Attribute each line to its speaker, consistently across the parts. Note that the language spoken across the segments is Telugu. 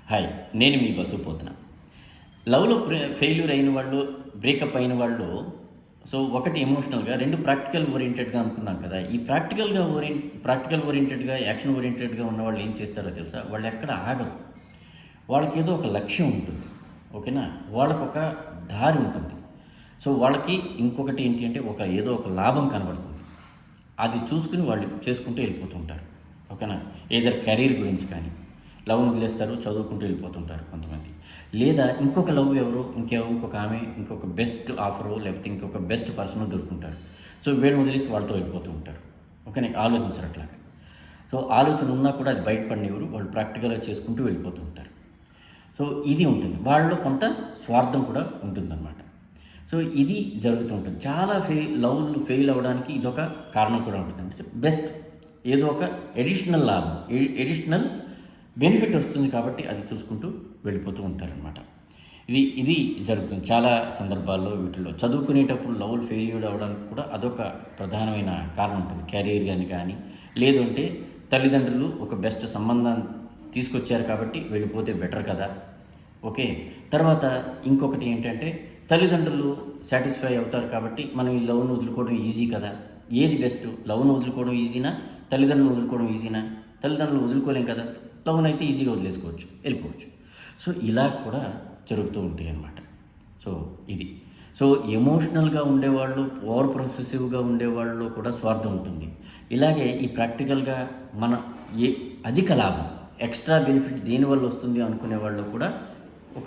Speaker 1: హాయ్, నేను మీ బసవపోతున్న. లవ్‌లో ఫెయిల్యూర్ అయిన వాళ్ళు, బ్రేకప్ అయిన వాళ్ళు ఒకటి ఎమోషనల్‌గా, 2 ప్రాక్టికల్ ఓరియెంటెడ్‌గా అనుకున్నాం కదా! ఈ ప్రాక్టికల్ ఓరియెంటెడ్‌గా, యాక్షన్ ఓరియెంటెడ్‌గా ఉన్నవాళ్ళు ఏం చేస్తారో తెలుసా? వాళ్ళెక్కడ ఆగరు. వాళ్ళకేదో ఒక లక్ష్యం ఉంటుంది. ఓకేనా? వాళ్ళకొక దారి ఉంటుంది. వాళ్ళకి ఇంకొకటి ఏంటి అంటే ఏదో ఒక లాభం కనబడుతుంది. అది చూసుకొని వాళ్ళు చేసుకుంటూ వెళ్ళిపోతూ ఉంటారు. ఓకేనా? ఏదర్ కెరీర్ గురించి కానీ, లవ్‌ని వదిలేస్తారు, చదువుకుంటూ వెళ్ళిపోతుంటారు కొంతమంది. లేదా ఇంకొక లవ్ ఎవరో ఇంకొక ఆమె ఇంకొక బెస్ట్ ఆఫరో లేకపోతే ఇంకొక బెస్ట్ పర్సనో దొరుకుంటారు. వీళ్ళని వదిలేసి వాళ్ళతో వెళ్ళిపోతూ ఉంటారు. ఓకేనా? ఆలోచించరు అట్లాగా. ఆలోచన ఉన్నా కూడా అది బయటపడనివ్వరు. వాళ్ళు ప్రాక్టికల్‌గా చేసుకుంటూ వెళ్ళిపోతూ ఉంటారు. ఇది ఉంటుంది. వాళ్ళలో కొంత స్వార్థం కూడా ఉంటుందన్నమాట. ఇది జరుగుతూ ఉంటుంది. చాలా లవ్‌లు ఫెయిల్ అవ్వడానికి ఇదొక కారణం కూడా ఉంటుంది. అంటే బెస్ట్ ఏదో ఒక ఎడిషనల్ లాభం, ఎడిషనల్ బెనిఫిట్ వస్తుంది కాబట్టి అది చూసుకుంటూ వెళ్ళిపోతూ ఉంటారనమాట. ఇది జరుగుతుంది చాలా సందర్భాల్లో. వీటిల్లో చదువుకునేటప్పుడు లవ్‌లు ఫెయిల్యూర్ అవ్వడానికి కూడా అదొక ప్రధానమైన కారణం ఉంటుంది. కెరీర్ కానీ లేదు అంటే తల్లిదండ్రులు ఒక బెస్ట్ సంబంధాన్ని తీసుకొచ్చారు కాబట్టి వెళ్ళిపోతే బెటర్ కదా. ఓకే. తర్వాత ఇంకొకటి ఏంటంటే తల్లిదండ్రులు సాటిస్ఫై అవుతారు కాబట్టి మనం ఈ లవ్‌ను వదులుకోవడం ఈజీ కదా. ఏది బెస్ట్? లవ్‌ను వదులుకోవడం ఈజీనా? తల్లిదండ్రులను వదులుకోవడం ఈజీనా? తల్లిదండ్రులను వదులుకోలేం కదా. లవ్‌ను అయితే ఈజీగా వదిలేసుకోవచ్చు, వెళ్ళిపోవచ్చు. ఇలా కూడా జరుగుతూ ఉంటాయి అన్నమాట. ఇది. ఎమోషనల్‌గా ఉండేవాళ్ళు, ఓవర్ ప్రొసెసివ్‌గా ఉండేవాళ్ళలో కూడా స్వార్థం ఉంటుంది. ఇలాగే ఈ ప్రాక్టికల్‌గా మన అధిక లాభం, ఎక్స్ట్రా బెనిఫిట్ దేనివల్ల వస్తుంది అనుకునే వాళ్ళు కూడా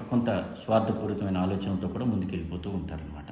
Speaker 1: కొంత స్వార్థపూరితమైన ఆలోచనలతో కూడా ముందుకెళ్ళిపోతూ ఉంటారనమాట.